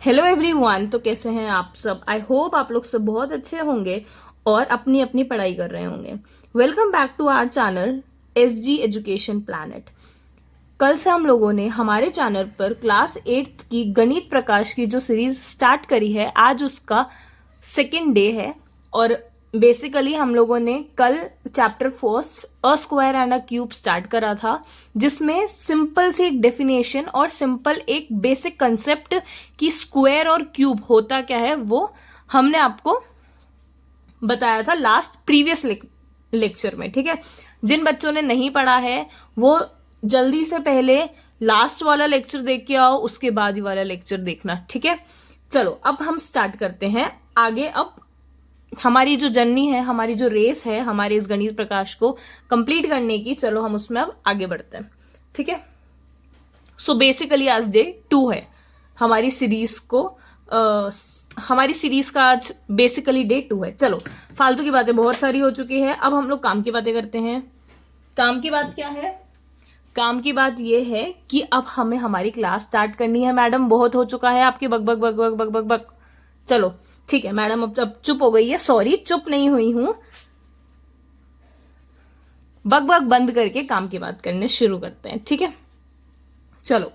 Hello everyone. तो कैसे हैं आप सब? आई होप आप लोग सब बहुत अच्छे होंगे और अपनी अपनी पढ़ाई कर रहे होंगे। Welcome back to our channel SG education planet. कल से हम लोगों ने हमारे चैनल पर क्लास 8th की गणित प्रकाश की जो सीरीज स्टार्ट करी है, आज उसका सेकेंड डे है। और बेसिकली हम लोगों ने कल chapter first a square and a cube start करा था, जिसमें सिंपल सी एक डेफिनेशन और सिंपल एक बेसिक कंसेप्ट कि स्क्वायर और क्यूब होता क्या है वो हमने आपको बताया था लास्ट प्रीवियस लेक्चर में। ठीक है, जिन बच्चों ने नहीं पढ़ा है वो जल्दी से पहले लास्ट वाला लेक्चर देख के आओ, उसके बाद ही वाला लेक्चर देखना। ठीक है, चलो अब हम स्टार्ट करते हैं आगे। अब हमारी जो जर्नी है, हमारी जो रेस है हमारे इस गणित प्रकाश को कंप्लीट करने की, चलो हम उसमें अब आगे बढ़ते हैं। ठीक है, सो बेसिकली आज डे 2 है हमारी सीरीज को। हमारी सीरीज का आज बेसिकली डे 2 है। चलो, फालतू की बातें बहुत सारी हो चुकी है, अब हम लोग काम की बातें करते हैं। काम की बात क्या है? काम की बात यह है कि अब हमें हमारी क्लास स्टार्ट करनी है। मैडम बहुत हो चुका है आपकी बक बक बक बक बक बक बक। चलो ठीक है, मैडम अब चुप हो गई है। सॉरी, चुप नहीं हुई हूं। बक बक बंद करके काम की बात करने शुरू करते हैं। ठीक है, चलो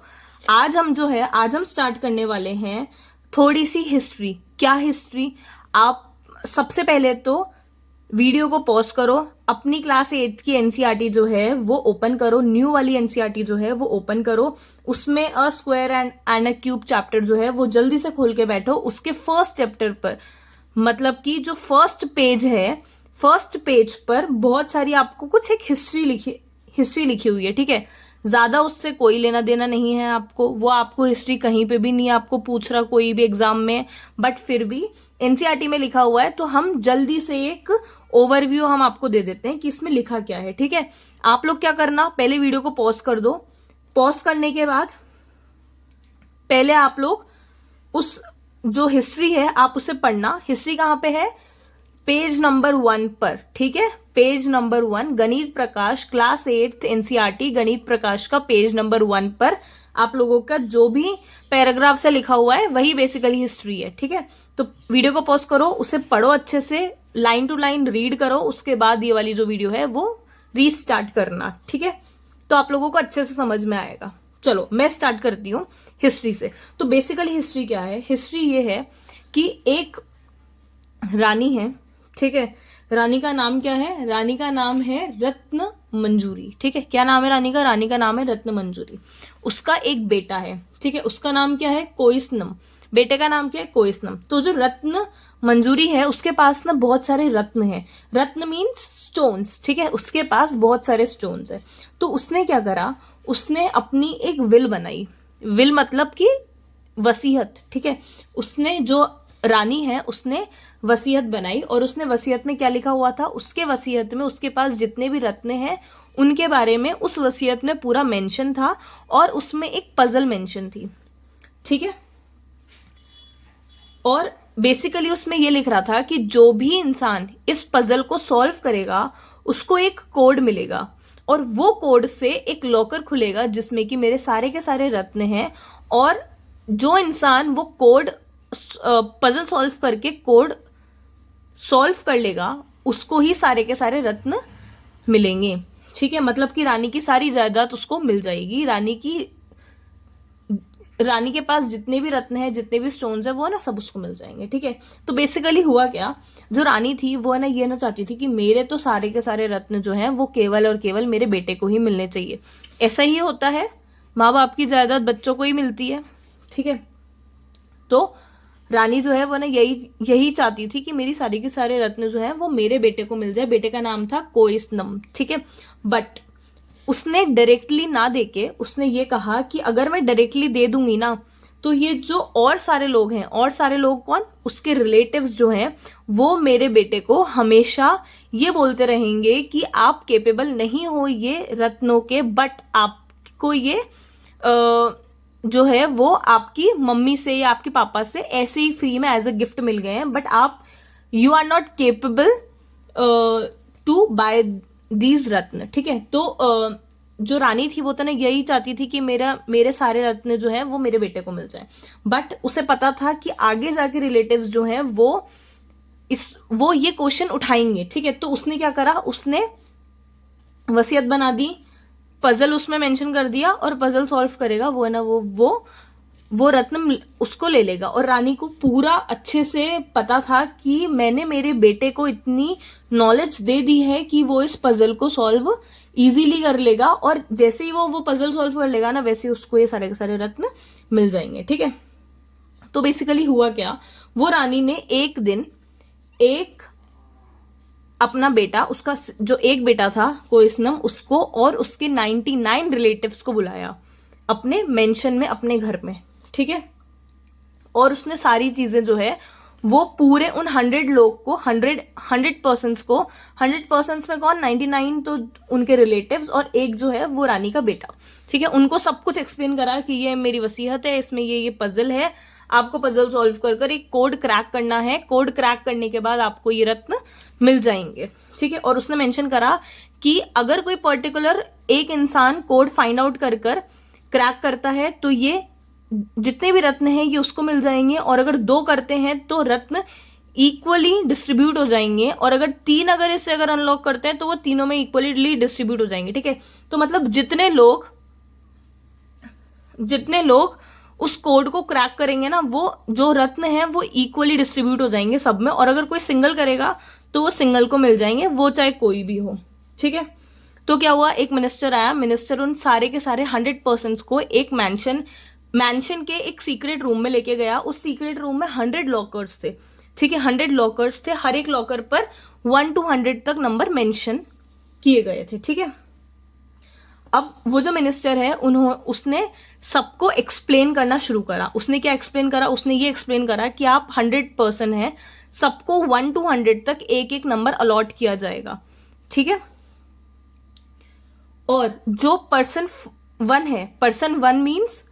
आज हम स्टार्ट करने वाले हैं थोड़ी सी हिस्ट्री। क्या हिस्ट्री? आप सबसे पहले तो वीडियो को पॉज करो, अपनी क्लास 8th की एनसीईआरटी जो है वो ओपन करो, न्यू वाली एनसीईआरटी जो है वो ओपन करो। उसमें a square and a cube chapter जो है वो जल्दी से खोल के बैठो। उसके फर्स्ट चैप्टर पर, मतलब कि जो फर्स्ट पेज है, फर्स्ट पेज पर बहुत सारी आपको कुछ एक हिस्ट्री लिखी हुई है। ठीक है, ज्यादा उससे कोई लेना देना नहीं है आपको, वो आपको हिस्ट्री कहीं पे भी नहीं आपको पूछ रहा कोई भी एग्जाम में, बट फिर भी एनसीईआरटी में लिखा हुआ है तो हम जल्दी से एक ओवरव्यू हम आपको दे देते हैं कि इसमें लिखा क्या है। ठीक है, आप लोग क्या करना, पहले वीडियो को पॉज कर दो। पॉज करने के बाद पहले आप लोग उस जो हिस्ट्री है आप उसे पढ़ना। हिस्ट्री कहां पे है? पेज नंबर 1 पर। ठीक है, पेज नंबर 1 गणित प्रकाश क्लास 8th एनसीईआरटी गणित प्रकाश का पेज नंबर 1 पर आप लोगों का जो भी पैराग्राफ से लिखा हुआ है वही बेसिकली हिस्ट्री है। ठीक है, तो वीडियो को पॉज करो, उसे पढ़ो अच्छे से, लाइन टू लाइन रीड करो, उसके बाद ये वाली जो वीडियो है वो रीस्टार्ट करना। ठीक है, तो आप लोगों को अच्छे से समझ में आएगा। चलो मैं स्टार्ट करती हूँ हिस्ट्री से। तो बेसिकली हिस्ट्री क्या है? हिस्ट्री ये है कि एक रानी है। ठीक है, रानी का नाम क्या है? रानी का नाम है रत्न मंजूरी। ठीक है, क्या नाम है रानी का? रानी का नाम है रत्न मंजूरी। उसका एक बेटा है। ठीक है, उसका नाम क्या है? कोइसनम। बेटे का नाम क्या है? कोइसनम। तो जो रत्न मंजूरी है उसके पास ना बहुत सारे रत्न हैं। रत्न मीन्स स्टोन्स। ठीक है, उसके पास बहुत सारे स्टोन्स है। तो उसने क्या करा, उसने अपनी एक विल बनाई। विल मतलब कि वसीयत। ठीक है, उसने जो रानी है उसने वसीयत बनाई, और उसने वसीयत में क्या लिखा हुआ था? उसके वसीयत में उसके पास जितने भी रत्न हैं उनके बारे में उस वसीयत में पूरा मेंशन था, और उसमें एक पजल मेंशन थी। ठीक है, और बेसिकली उसमें यह लिख रहा था कि जो भी इंसान इस पजल को सॉल्व करेगा उसको एक कोड मिलेगा, और वो कोड से एक लॉकर खुलेगा जिसमें कि मेरे सारे के सारे रत्न हैं, और जो इंसान वो कोड पजल सॉल्व करके कोड सॉल्व कर लेगा उसको ही सारे के सारे रत्न मिलेंगे। ठीक है, मतलब कि रानी की सारी जायदाद उसको मिल जाएगी। रानी के पास जितने भी रत्न हैं, जितने भी स्टोन्स हैं, वो ना सब उसको मिल जाएंगे। ठीक है, तो बेसिकली हुआ क्या, जो रानी थी वो ना ये ना चाहती थी कि मेरे तो सारे के सारे रत्न जो हैं वो केवल और केवल मेरे बेटे को ही मिलने चाहिए। ऐसा ही होता है, माँ बाप की जायदाद बच्चों को ही मिलती है। ठीक है, तो रानी जो है वो ना यही चाहती थी कि मेरी सारी के सारे रत्न जो है वो मेरे बेटे को मिल जाए। बेटे का नाम था कोइसनम। ठीक है, बट उसने डायरेक्टली ना देके उसने ये कहा कि अगर मैं डायरेक्टली दे दूंगी ना तो ये जो और सारे लोग हैं, और सारे लोग कौन? उसके रिलेटिव्स जो हैं, वो मेरे बेटे को हमेशा ये बोलते रहेंगे कि आप केपेबल नहीं हो ये रत्नों के, बट आपको ये जो है वो आपकी मम्मी से या आपके पापा से ऐसे ही फ्री में एज अ गिफ्ट मिल गए हैं, बट आप you are not capable to buy these रत्न। ठीक है, तो जो रानी थी वो तो ना यही चाहती थी कि मेरे सारे रत्न जो है वो मेरे बेटे को मिल जाए, बट उसे पता था कि आगे जाके रिलेटिव्स जो है वो ये क्वेश्चन उठाएंगे, ठीक है। तो उसने क्या करा, उसने वसीयत बना दी, पजल उसमें मेंशन कर दिया, और पजल सॉल्व करेगा वो है ना वो रत्न उसको ले लेगा। और रानी को पूरा अच्छे से पता था कि मैंने मेरे बेटे को इतनी नॉलेज दे दी है कि वो इस पजल को सॉल्व इजीली कर लेगा, और जैसे ही वो पजल सॉल्व कर लेगा ना, वैसे उसको ये सारे के सारे रत्न मिल जाएंगे, ठीक है। तो बेसिकली हुआ क्या, वो रानी ने एक दिन एक अपना बेटा, उसका जो एक बेटा था कोइसनम, उसको और उसके 99 रिलेटिव्स को बुलाया अपने मेंशन में, अपने घर में, ठीक है। और उसने सारी चीजें जो है वो पूरे उन 100 लोग को, 100 पर्सन्स को, 100 पर्सन्स में कौन, 99 तो उनके रिलेटिव्स और एक जो है वो रानी का बेटा, ठीक है। उनको सब कुछ एक्सप्लेन करा कि ये मेरी वसीयत है, इसमें ये पजल है, आपको पजल सॉल्व कर कर एक कोड क्रैक करना है, कोड क्रैक करने के बाद आपको ये रत्न मिल जाएंगे, ठीक है। और उसने मेंशन करा कि अगर कोई पर्टिकुलर एक इंसान कोड फाइंड आउट कर कर क्रैक करता है तो ये जितने भी रत्न हैं ये उसको मिल जाएंगे, और अगर 2 करते हैं तो रत्न इक्वली डिस्ट्रीब्यूट हो जाएंगे, और अगर 3 अगर इससे अगर अनलॉक करते हैं तो वो तीनों में इक्वली डिस्ट्रीब्यूट हो जाएंगे, ठीक है। तो मतलब जितने लोग उस कोड को क्रैक करेंगे ना, वो जो रत्न है वो इक्वली डिस्ट्रीब्यूट हो जाएंगे सब में, और अगर कोई सिंगल करेगा तो वो सिंगल को मिल जाएंगे, वो चाहे कोई भी हो, ठीक है। तो क्या हुआ, एक मिनिस्टर आया, मिनिस्टर उन सारे के सारे 100 पर्सन्स को एक मैंशन के एक सीक्रेट रूम में लेके गया। उस सीक्रेट रूम में 100 लॉकर्स थे, ठीक है, 100 लॉकर्स थे, हर एक लॉकर पर 1 to 100 तक नंबर मेंशन किए गए थे, ठीक है। अब वो जो मिनिस्टर है उसने सबको एक्सप्लेन करना शुरू करा। उसने क्या एक्सप्लेन करा, उसने ये एक्सप्लेन करा कि आप 100 पर्सन है, सबको 1 to 100 तक एक एक नंबर अलॉट किया जाएगा, ठीक है। और जो पर्सन 1 है, पर्सन 1 मीन्स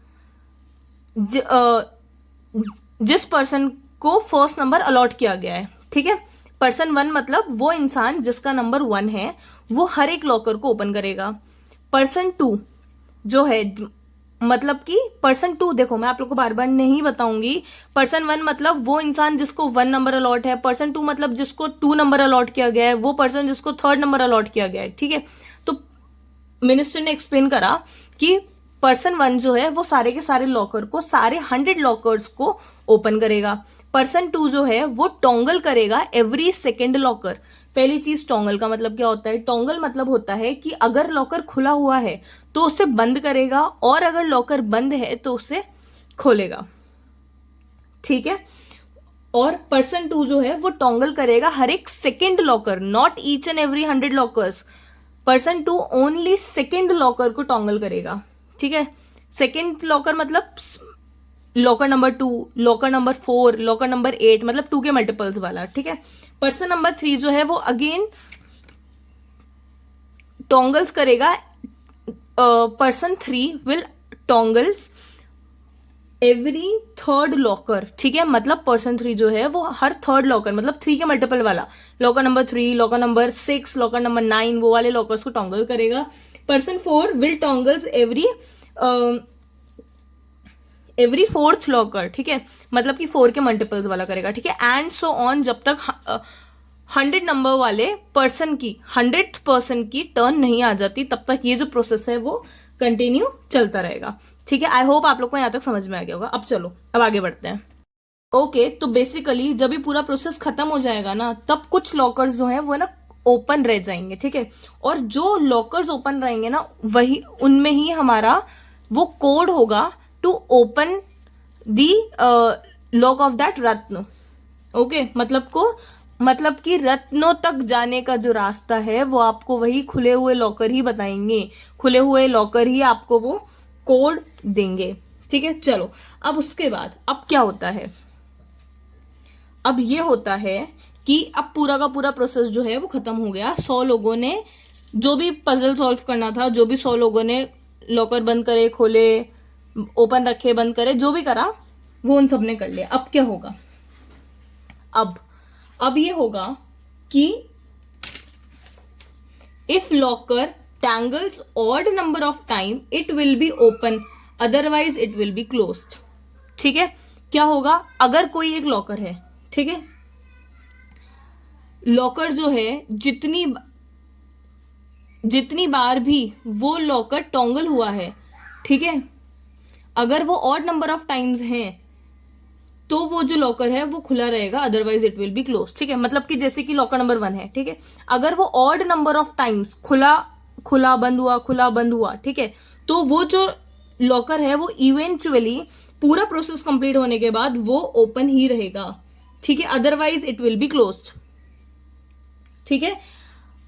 जिस पर्सन को फर्स्ट नंबर अलॉट किया गया है, ठीक है। पर्सन 1 मतलब वो इंसान जिसका नंबर 1 है, वो हर एक लॉकर को ओपन करेगा। पर्सन 2 जो है, मतलब कि पर्सन 2, देखो मैं आप लोग को बार बार नहीं बताऊंगी। पर्सन 1 मतलब वो इंसान जिसको 1 नंबर अलॉट है, पर्सन 2 मतलब जिसको 2 नंबर अलॉट किया गया है, वो पर्सन जिसको 3rd नंबर अलॉट किया गया है, ठीक है। तो मिनिस्टर ने एक्सप्लेन करा कि पर्सन 1 जो है वो सारे के सारे लॉकर को, सारे 100 लॉकर्स को ओपन करेगा। पर्सन 2 जो है वो टॉन्गल करेगा एवरी सेकेंड लॉकर। पहली चीज, टॉन्गल का मतलब क्या होता है, टॉन्गल मतलब होता है कि अगर लॉकर खुला हुआ है तो उसे बंद करेगा, और अगर लॉकर बंद है तो उसे खोलेगा, ठीक है। और पर्सन 2 जो है वो टॉन्गल करेगा हर एक second locker, not each and every 100 lockers. Person 2 only second locker को टॉन्गल करेगा, ठीक है। सेकेंड लॉकर मतलब locker number 2, locker number 4, locker number 8, मतलब 2 के मल्टीपल्स वाला, ठीक है। पर्सन नंबर 3 जो है वो अगेन टॉन्गल्स करेगा। Person 3 will toggles every 3rd locker, ठीक है। मतलब पर्सन 3 जो है वो हर 3rd लॉकर, मतलब 3 के मल्टीपल वाला, locker number 3, locker number 6, locker number 9, वो वाले लॉकर्स को टॉन्गल करेगा। Person 4 will toggles every 4th locker, ठीक है, मतलब कि 4 के मल्टीपल्स वाला करेगा, ठीक है। एंड सो ऑन, जब तक 100 नंबर वाले पर्सन की 100th पर्सन की टर्न नहीं आ जाती, तब तक ये जो प्रोसेस है वो कंटिन्यू चलता रहेगा, ठीक है। आई होप आप लोग को यहां तक समझ में आ गया होगा। अब चलो, अब आगे बढ़ते हैं। ओके, तो बेसिकली जब ये पूरा प्रोसेस खत्म हो जाएगा ना, तब कुछ लॉकर्स जो है वो ना ओपन रह जाएंगे, ठीक है। और जो लॉकर्स ओपन रहेंगे ना, वही उनमें ही हमारा वो कोड होगा to open the lock of that रत्न। ओके, मतलब कि रत्नों तक जाने का जो रास्ता है वो आपको वही खुले हुए लॉकर ही बताएंगे, खुले हुए लॉकर ही आपको वो कोड देंगे, ठीक है। चलो, अब उसके बाद अब क्या होता है, अब ये होता है कि अब पूरा का पूरा प्रोसेस जो है वो खत्म हो गया। 100 लोगों ने जो भी पजल सॉल्व करना था, जो भी 100 लोगों ने लॉकर बंद करे, खोले, ओपन रखे, बंद करे, जो भी करा वो उन सब ने कर लिया। अब क्या होगा, अब ये होगा कि if locker tangles odd number of time, it will be open, otherwise it will be closed. ठीक है, क्या होगा, अगर कोई एक लॉकर है, ठीक है, लॉकर जो है जितनी बार भी वो लॉकर टॉन्गल हुआ है, ठीक है, अगर वो ऑड नंबर ऑफ टाइम्स हैं तो वो जो लॉकर है वो खुला रहेगा, otherwise it will be close. ठीक है, मतलब कि जैसे कि लॉकर नंबर 1 है, ठीक है, अगर वो ऑड नंबर ऑफ टाइम्स खुला बंद हुआ, ठीक है, तो वो जो लॉकर है वो इवेंचुअली पूरा प्रोसेस कंप्लीट होने के बाद वो ओपन ही रहेगा. ठीक है, otherwise it will be closed. ठीक है,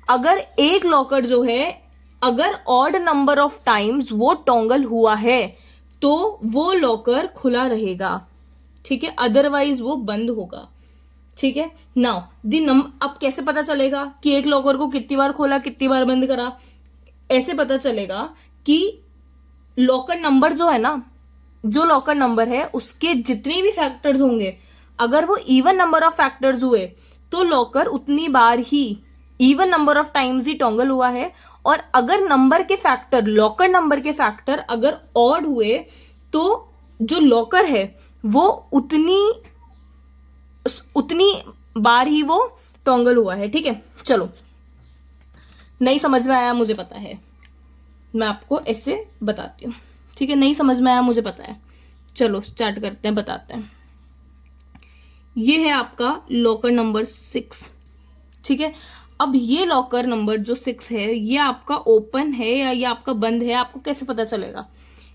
अगर एक लॉकर जो है, अगर ऑड नंबर ऑफ टाइम्स वो टॉन्गल हुआ है तो वो लॉकर खुला रहेगा. ठीक है, अदरवाइज वो बंद होगा. ठीक है, नाउ अब कैसे पता चलेगा कि एक लॉकर को कितनी बार खोला कितनी बार बंद करा? ऐसे पता चलेगा कि लॉकर नंबर जो है ना, जो लॉकर नंबर है उसके जितने भी फैक्टर्स होंगे, अगर वो इवन नंबर ऑफ फैक्टर्स हुए तो लॉकर उतनी बार ही, इवन नंबर ऑफ टाइम्स ही टॉन्गल हुआ है. और अगर नंबर के फैक्टर, लॉकर नंबर के फैक्टर अगर ऑड हुए तो जो लॉकर है वो उतनी बार ही वो टॉन्गल हुआ है. ठीक है, चलो, नहीं समझ में आया मुझे पता है, मैं आपको ऐसे बताती हूँ. ठीक है, नहीं समझ में आया मुझे पता है. चलो स्टार्ट करते हैं, बताते हैं. ये है आपका लॉकर नंबर 6. ठीक है, अब ये लॉकर नंबर जो 6 है ये आपका ओपन है या ये आपका बंद है, आपको कैसे पता चलेगा?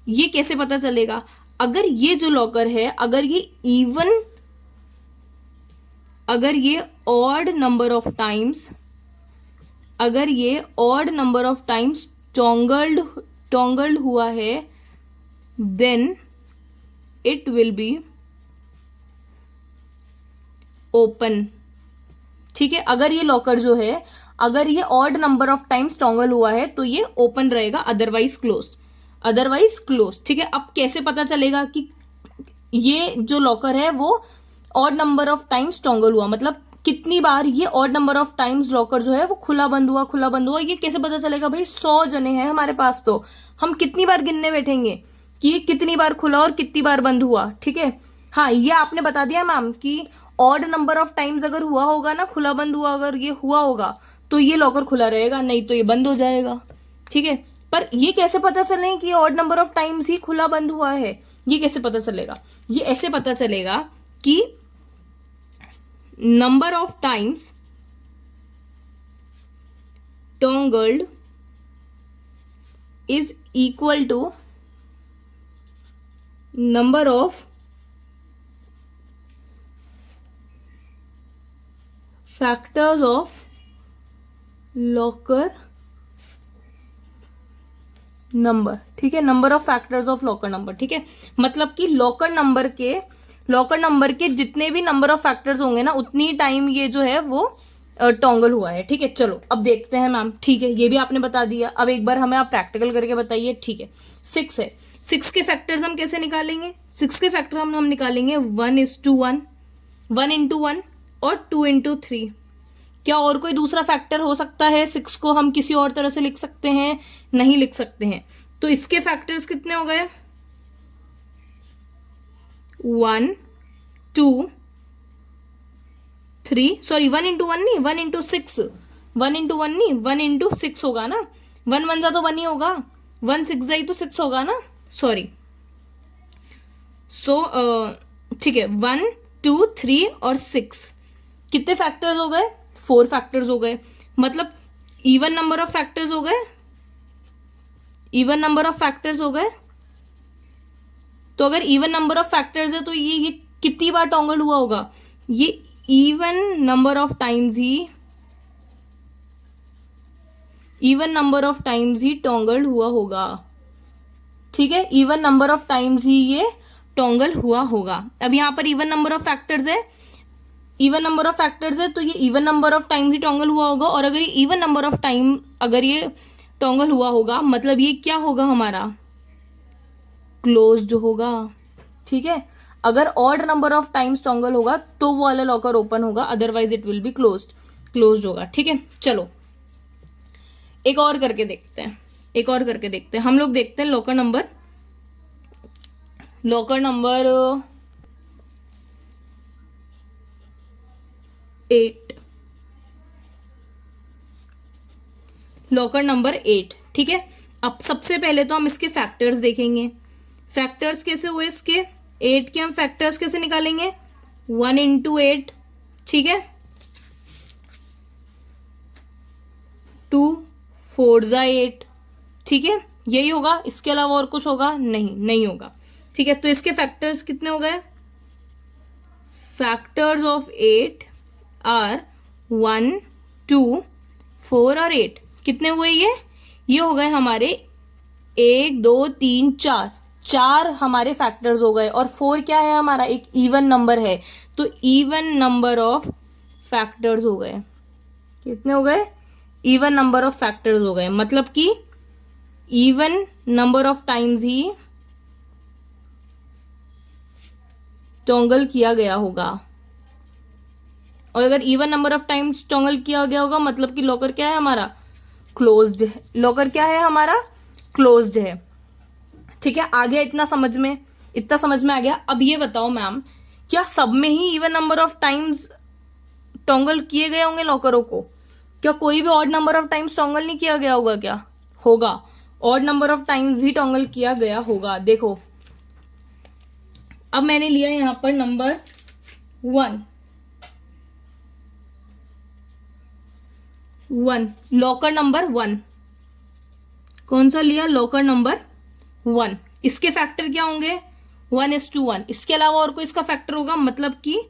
ये कैसे पता चलेगा? अगर ये जो लॉकर है, अगर ये ऑड नंबर ऑफ टाइम्स, अगर ये odd number of times toggled हुआ है, then it will be open. ठीक है, अगर ये लॉकर जो है, अगर ये odd number of times toggle हुआ है तो ये ओपन रहेगा, अदरवाइज क्लोज. ठीक है, अब कैसे पता चलेगा कि ये जो लॉकर है वो odd number of times toggle हुआ, मतलब कितनी बार ये odd number of times locker जो है वो खुला बंद हुआ. ये कैसे पता चलेगा भाई? 100 जने हैं हमारे पास, तो हम कितनी बार गिनने बैठेंगे कि ये कितनी बार खुला और कितनी बार बंद हुआ. ठीक है, हाँ, ये आपने बता दिया मैम कि ऑड नंबर ऑफ टाइम्स अगर हुआ होगा ना, खुला बंद हुआ, अगर ये हुआ होगा तो ये लॉकर खुला रहेगा, नहीं तो ये बंद हो जाएगा. ठीक है, पर ये कैसे पता चले कि ऑड नंबर ऑफ टाइम्स ही खुला बंद हुआ है? ये कैसे पता चलेगा? ये ऐसे पता चलेगा कि number of times toggled is equal to number of factors of locker number. ठीक है, number of factors of locker number. ठीक है, मतलब कि लॉकर नंबर के जितने भी नंबर ऑफ फैक्टर्स होंगे ना, उतनी टाइम ये जो है वो टॉन्गल हुआ है. ठीक है, चलो अब देखते हैं मैम. ठीक है, ये भी आपने बता दिया. अब एक बार हमें आप प्रैक्टिकल करके बताइए. ठीक है, 6 है, 6 के फैक्टर्स हम कैसे निकालेंगे? 6 के फैक्टर हम निकालेंगे 1:1, 1:1 और 2:3. क्या और कोई दूसरा फैक्टर हो सकता है? 6 को हम किसी और तरह से लिख सकते हैं? नहीं लिख सकते हैं. तो इसके फैक्टर्स कितने हो गए? 1, 2, 3, सॉरी 1:1 नहीं, 1:6, 1:1 नहीं, 1:6 होगा ना. 1 1 जा तो 1 ही होगा, 1 6 जाई तो 6 होगा ना, सॉरी. सो ठीक है, 1, 2, 3 और 6 कितने फैक्टर्स हो गए? 4 फैक्टर्स हो गए. मतलब इवन नंबर ऑफ फैक्टर्स हो गए, तो अगर इवन नंबर ऑफ फैक्टर्स है तो ये कितनी बार टॉन्गल हुआ होगा? ये इवन नंबर ऑफ टाइम्स ही टॉन्गल हुआ होगा. ठीक है, इवन नंबर ऑफ टाइम्स ही ये टॉन्गल हुआ होगा. अब यहां पर इवन नंबर ऑफ फैक्टर्स है, तो ये इवन नंबर ऑफ टाइम्स ही टॉन्गल हुआ होगा. और अगर ये इवन नंबर ऑफ टाइम अगर ये टॉन्गल हुआ होगा, मतलब ये क्या होगा हमारा? क्लोज्ड होगा. ठीक है, अगर ऑड नंबर ऑफ टाइम्स टॉन्गल होगा तो वो वाला लॉकर ओपन होगा, otherwise it will be closed होगा. ठीक है, चलो एक और करके देखते हैं, एक और करके देखते हैं। हम लोग देखते हैं लॉकर नंबर 8, लॉकर नंबर 8। ठीक है, अब सबसे पहले तो हम इसके फैक्टर्स देखेंगे। फैक्टर्स कैसे हुए इसके, 8 के हम फैक्टर्स कैसे निकालेंगे, 1 इंटू 8, ठीक है, 2 4 जा 8, ठीक है, यही होगा, इसके अलावा और कुछ होगा नहीं होगा। ठीक है, तो इसके फैक्टर्स कितने हो गए, फैक्टर्स ऑफ 8 आर 1 2 4 और 8। कितने हुए ये हो गए हमारे 1 2 3 4, चार हमारे फैक्टर्स हो गए। और 4 क्या है हमारा, एक इवन नंबर है, तो इवन नंबर ऑफ फैक्टर्स हो गए। कितने हो गए, इवन नंबर ऑफ फैक्टर्स हो गए, मतलब कि even number of times he toggle किया गया होगा। और अगर even number of times toggle किया गया होगा मतलब कि लॉकर क्या है हमारा, क्लोज्ड है। लॉकर क्या है हमारा, क्लोज्ड है। ठीक है, आ गया इतना समझ में, इतना समझ में आ गया। अब ये बताओ मैम, क्या सब में ही even number of times toggle किए गए होंगे लॉकरों को, क्या कोई भी odd number of times toggle नहीं किया गया होगा, क्या होगा, ऑड नंबर ऑफ टाइम्स भी टॉगल किया गया होगा। देखो अब मैंने लिया यहां पर नंबर 1, लॉकर नंबर 1, कौन सा लिया, लॉकर नंबर 1। इसके फैक्टर क्या होंगे, 1:1। इसके अलावा और कोई इसका फैक्टर होगा, मतलब कि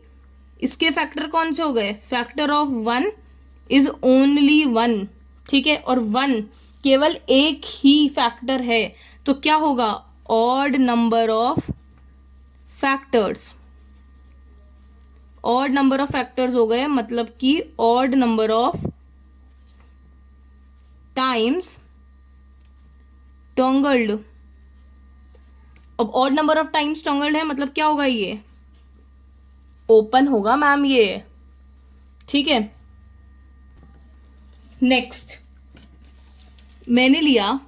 इसके फैक्टर कौन से हो गए, फैक्टर ऑफ 1 इज ओनली 1। ठीक है, और 1 केवल एक ही फैक्टर है, तो क्या होगा, odd number of factors. Odd number of factors हो गए, मतलब कि ऑड नंबर ऑफ टाइम्स टॉगल्ड। अब ऑड नंबर ऑफ टाइम्स टॉगल्ड है मतलब क्या होगा, ये ओपन होगा मैम ये। ठीक है, नेक्स्ट मैंने लिया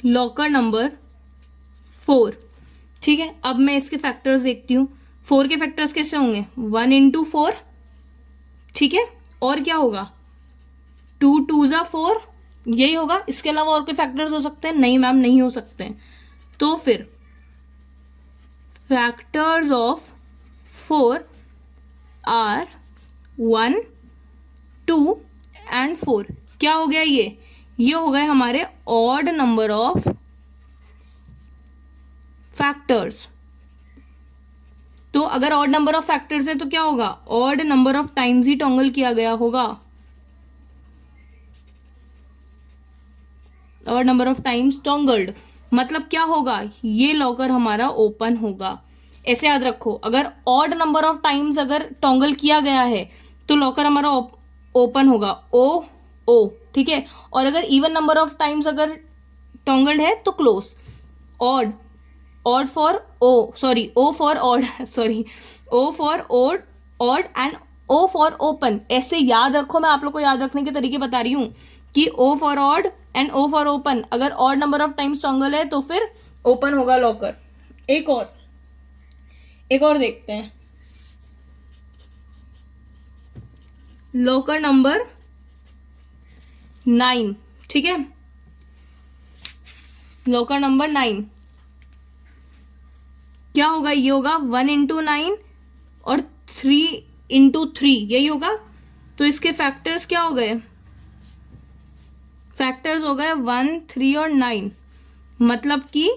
लॉकर नंबर 4। ठीक है, अब मैं इसके फैक्टर्स देखती हूँ। 4 के फैक्टर्स कैसे होंगे, 1 इंटू 4, ठीक है, और क्या होगा, 2 2 जा 4, यही होगा। इसके अलावा और कोई फैक्टर्स हो सकते हैं, नहीं मैम नहीं हो सकते हैं। तो फिर फैक्टर्स ऑफ 4 आर 1 2 एंड 4। क्या हो गया ये हो गए हमारे ऑड नंबर ऑफ फैक्टर्स। तो अगर ऑड नंबर ऑफ फैक्टर्स है तो क्या होगा, odd number of times he toggle किया गया होगा, ऑड नंबर ऑफ टाइम्स टॉगल्ड, मतलब क्या होगा, ये लॉकर हमारा ओपन होगा। ऐसे याद रखो, अगर ऑड नंबर ऑफ टाइम्स अगर टॉगल किया गया है तो लॉकर हमारा ओपन होगा, ओ ठीक है। और अगर इवन नंबर ऑफ टाइम्स अगर टॉगल्ड है तो close. Odd for O for odd, O for odd and O for open. ऐसे याद रखो, मैं आप लोग को याद रखने के तरीके बता रही हूं कि O for odd and O for open, अगर odd number of times toggle है तो फिर ओपन होगा लॉकर। एक और देखते हैं, लॉकर नंबर 9। ठीक है, लॉकर नंबर 9 क्या होगा, ये होगा 1 इंटू 9 और 3 इंटू 3, यही होगा। तो इसके फैक्टर्स क्या हो गए, फैक्टर्स हो गए 1 3 और 9, मतलब कि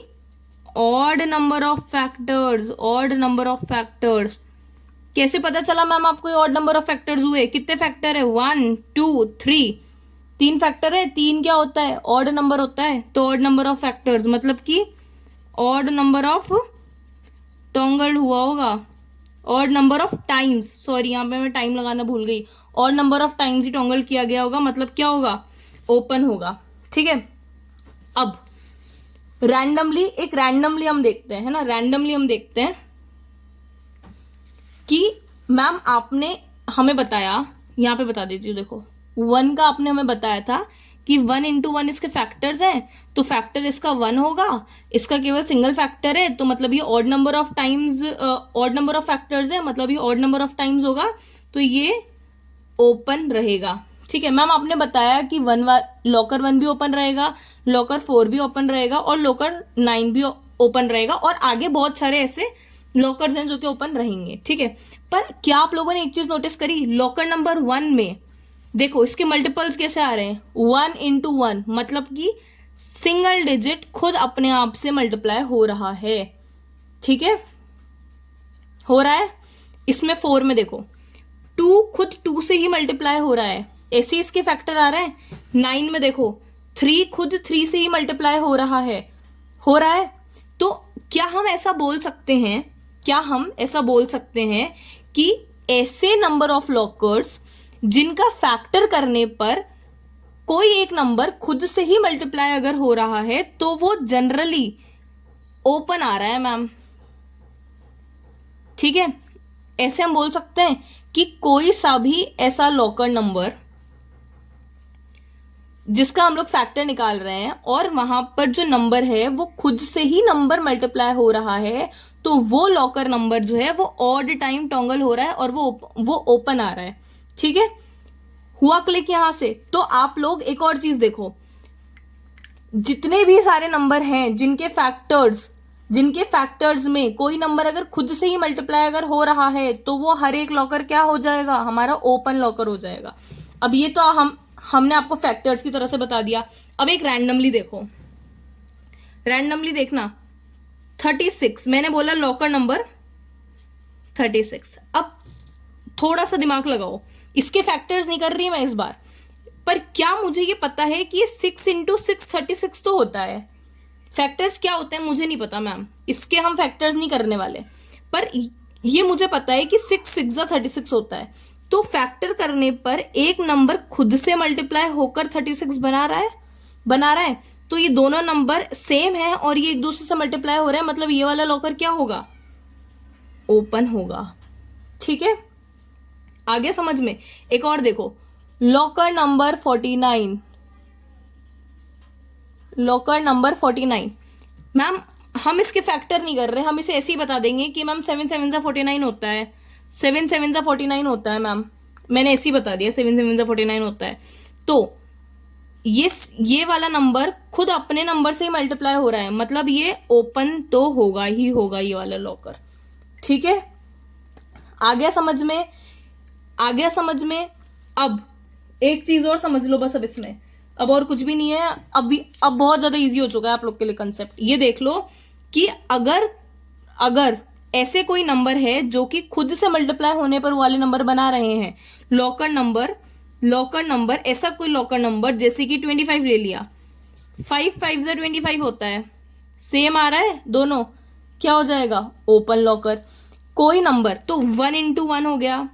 odd number of factors, odd number of factors. कैसे पता चला मैम आपको ये ऑड नंबर ऑफ फैक्टर्स हुए, कितने फैक्टर है, 1 2 3, 3 फैक्टर है। 3 क्या होता है, ऑड नंबर होता है, तो ऑड नंबर ऑफ फैक्टर्स मतलब कि ऑड नंबर ऑफ टॉगल्ड हुआ होगा, odd number of times, sorry यहाँ पे मैं टाइम लगाना भूल गई, ऑड नंबर ऑफ टाइम्स ही टॉगल्ड किया गया होगा, मतलब क्या होगा, ओपन होगा। ठीक है, अब रैंडमली हम देखते हैं, है ना, रैंडमली हम देखते हैं कि मैम आपने हमें बताया, यहाँ पे बता देती हूँ, देखो 1 का आपने हमें बताया था कि 1 इंटू 1 इसके फैक्टर्स हैं, तो फैक्टर इसका 1 होगा, इसका केवल सिंगल फैक्टर है, तो मतलब ये odd number of times, odd number of factors है, मतलब ये ऑड नंबर ऑफ टाइम्स होगा, तो ये ओपन रहेगा। ठीक है मैम, आपने बताया कि लॉकर 1 भी ओपन रहेगा, लॉकर 4 भी ओपन रहेगा और लॉकर 9 भी ओपन रहेगा, और आगे बहुत सारे ऐसे लॉकर्स हैं जो कि ओपन रहेंगे। ठीक है, पर क्या आप लोगों ने एक चीज नोटिस करी, लॉकर नंबर 1 में देखो इसके मल्टीपल्स कैसे आ रहे हैं, 1 इंटू 1, मतलब कि सिंगल डिजिट खुद अपने आप से मल्टीप्लाई हो रहा है। ठीक है, हो रहा है। इसमें 4 में देखो 2 खुद 2 से ही मल्टीप्लाई हो रहा है, ऐसे इसके फैक्टर आ रहा है। 9 में देखो 3 खुद 3 से ही मल्टीप्लाई हो रहा है, हो रहा है। तो क्या हम ऐसा बोल सकते हैं, क्या हम ऐसा बोल सकते हैं कि ऐसे नंबर ऑफ लॉकर्स जिनका फैक्टर करने पर कोई एक नंबर खुद से ही मल्टीप्लाई अगर हो रहा है तो वो जनरली ओपन आ रहा है मैम। ठीक है, ऐसे हम बोल सकते हैं कि कोई सा भी ऐसा लॉकर नंबर जिसका हम लोग फैक्टर निकाल रहे हैं और वहां पर जो नंबर है वो खुद से ही नंबर मल्टीप्लाई हो रहा है, तो वो लॉकर नंबर जो है वो ऑड टाइम टॉगल हो रहा है और वो ओपन आ रहा है। ठीक है, हुआ क्लिक यहां से। तो आप लोग एक और चीज देखो, जितने भी सारे नंबर हैं जिनके फैक्टर्स में कोई नंबर अगर खुद से ही मल्टीप्लाई अगर हो रहा है तो वो हर एक लॉकर क्या हो जाएगा, हमारा ओपन लॉकर हो जाएगा। अब ये तो हमने आपको फैक्टर्स की तरह से बता दिया। अब एक रैंडमली देखो, रैंडमली देखना 36, मैंने बोला लॉकर नंबर 36। अब थोड़ा सा दिमाग लगाओ, इसके फैक्टर्स नहीं कर रही मैं इस बार, पर क्या मुझे ये पता है कि ये 6 इंटू 6 36 तो होता है। फैक्टर्स क्या होते हैं मुझे नहीं पता मैम, इसके हम फैक्टर्स नहीं करने वाले, पर ये मुझे पता है कि 6 6 36 होता है। तो फैक्टर करने पर एक नंबर खुद से मल्टीप्लाई होकर 36 बना रहा है। तो ये दोनों नंबर सेम है और ये एक दूसरे से मल्टीप्लाई हो रहा है, मतलब ये वाला लॉकर क्या होगा, ओपन होगा। ठीक है, आगे समझ में। एक और देखो, locker number 49, locker number 49 ma'am हम इसके फैक्टर नहीं कर रहे, हम इसे ऐसे ही बता देंगे कि मैम 7 7 49 होता है, 7 7 49 होता है मैम, मैंने ऐसे ही बता दिया 7 7 49 होता है। तो ये वाला नंबर खुद अपने नंबर से ही मल्टीप्लाई हो रहा है, मतलब ये ओपन तो होगा ही होगा ये वाला लॉकर। ठीक है, आ गया समझ में, आ गया समझ में। अब एक चीज और समझ लो बस, अब इसमें अब और कुछ भी नहीं है, अब बहुत ज्यादा इजी हो चुका है आप लोग के लिए कंसेप्ट। ये देख लो कि अगर ऐसे कोई नंबर है जो कि खुद से मल्टीप्लाई होने पर वाले नंबर बना रहे हैं, लॉकर नंबर ऐसा कोई लॉकर नंबर, जैसे कि 25 ले लिया, 5 5 25 होता है, सेम आ रहा है दोनों, क्या हो जाएगा, ओपन लॉकर। कोई नंबर तो 1 इंटू 1 हो गया,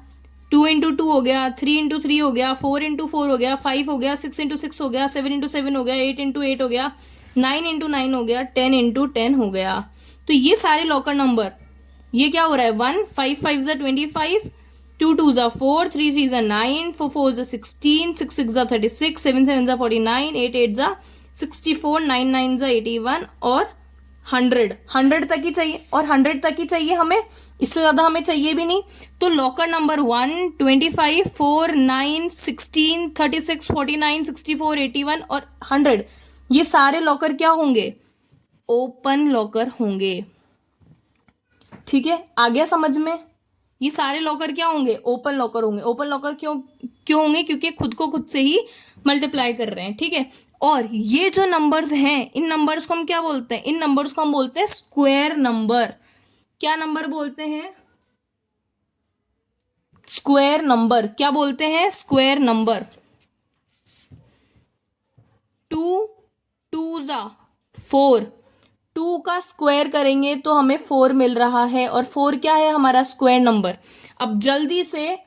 2 इंटू 2 हो गया, 3 इंटू 3 हो गया, 4 इंटू 4 हो गया, 5 हो गया, 6 इंटू 6 हो गया, 7 इंटू 7 हो गया, 8 इंटू 8 हो गया, 9 इंटू 9 हो गया, 10 इंटू 10 हो गया। तो ये सारे लॉकर नंबर, ये क्या हो रहा है, 1 5 5 25, 2 2 4, 3 3 9, 4 4 16, 6 6 36, 7 7 49, 8 8 64, 9 9 81 और 100 तक ही चाहिए, और 100 तक ही चाहिए हमें, इससे ज्यादा हमें चाहिए भी नहीं। तो लॉकर नंबर 1 25 4 9 16 36 49 64 81 और 100, ये सारे लॉकर क्या होंगे, ओपन लॉकर होंगे। ठीक है, आ गया समझ में, ये सारे लॉकर क्या होंगे, ओपन लॉकर होंगे। ओपन लॉकर क्यों होंगे, क्योंकि खुद को खुद से ही मल्टीप्लाई कर रहे हैं। ठीक है, और ये जो नंबर्स हैं, इन नंबर्स को हम क्या बोलते हैं, इन नंबर्स को हम बोलते हैं स्क्वायर नंबर। क्या नंबर बोलते हैं, स्क्वायर नंबर। क्या बोलते हैं, स्क्वायर नंबर। 2 2 4, 2 का स्क्वायर करेंगे तो हमें 4 मिल रहा है, और 4 क्या है, हमारा स्क्वायर नंबर। अब जल्दी से,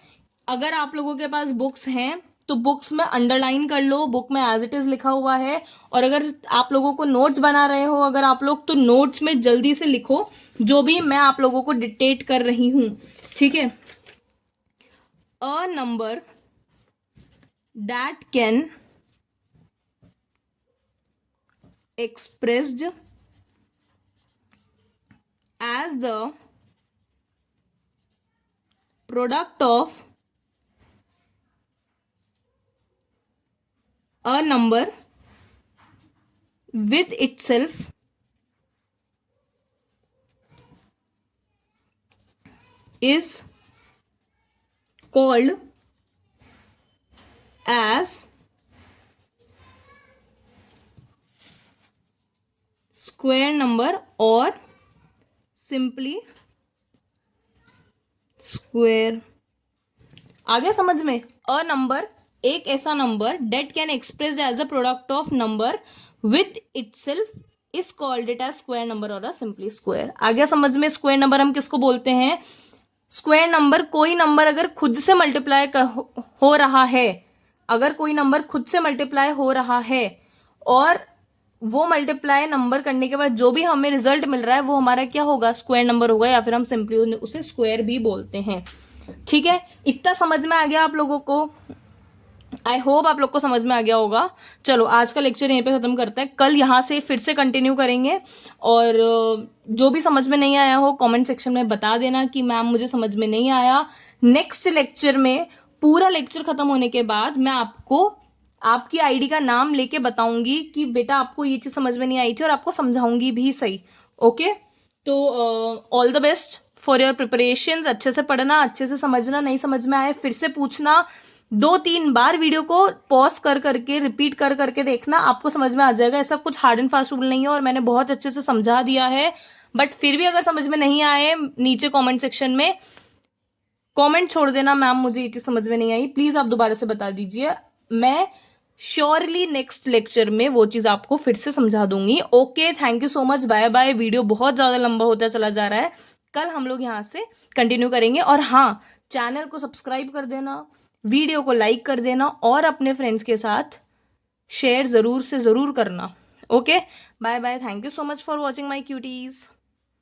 अगर आप लोगों के पास बुक्स हैं तो बुक्स में अंडरलाइन कर लो, बुक में एज इट इज लिखा हुआ है। और अगर आप लोगों को नोट्स बना रहे हो अगर आप लोग, तो नोट्स में जल्दी से लिखो जो भी मैं आप लोगों को डिक्टेट कर रही हूं। ठीक है, a number that can expressed as the product of a number with itself is called as square number or simply square। आ गया समझ में? अ नंबर एक ऐसा number that can express as a product of number with itself is called it as square number और a simply square. आ गया समझ में? Square number हम किसको बोलते हैं? स्क्वायर नंबर कोई नंबर अगर खुद से मल्टीप्लाई हो रहा है, अगर कोई नंबर खुद से मल्टीप्लाई हो रहा है और वो मल्टीप्लाई नंबर करने के बाद जो भी हमें रिजल्ट मिल रहा है वो हमारा क्या होगा? स्क्वायर नंबर होगा, या फिर हम सिंपली उसे स्क्वायर भी बोलते हैं। ठीक है, इतना समझ में आ गया आप लोगों को? आई होप आप लोग को समझ में आ गया होगा। चलो आज का लेक्चर यहीं पे खत्म करते हैं, कल यहाँ से फिर से कंटिन्यू करेंगे। और जो भी समझ में नहीं आया हो कमेंट सेक्शन में बता देना कि मैम मुझे समझ में नहीं आया। नेक्स्ट लेक्चर में पूरा लेक्चर खत्म होने के बाद मैं आपको आपकी आईडी का नाम लेके बताऊंगी कि बेटा आपको ये चीज समझ में नहीं आई थी, और आपको समझाऊंगी भी सही। ओके, तो all the best for your preparations. अच्छे से पढ़ना, अच्छे से समझना, नहीं समझ में आए फिर से पूछना, 2-3 बार वीडियो को पॉज कर करके रिपीट कर करके देखना, आपको समझ में आ जाएगा। ऐसा कुछ हार्ड एंड फास्ट रूल नहीं है और मैंने बहुत अच्छे से समझा दिया है। बट फिर भी अगर समझ में नहीं आए, नीचे कमेंट सेक्शन में कमेंट छोड़ देना, मैम मुझे ये चीज समझ में नहीं आई, प्लीज आप दोबारा से बता दीजिए। मैं श्योरली नेक्स्ट लेक्चर में वो चीज आपको फिर से समझा दूंगी। Okay, thank you so much, bye bye. Video बहुत ज्यादा लंबा होता चला जा रहा है, कल हम लोग यहाँ से कंटिन्यू करेंगे। और हाँ, चैनल को सब्सक्राइब कर देना, वीडियो को लाइक कर देना और अपने फ्रेंड्स के साथ शेयर जरूर से जरूर करना। Okay, bye bye, thank you so much for watching my cuties.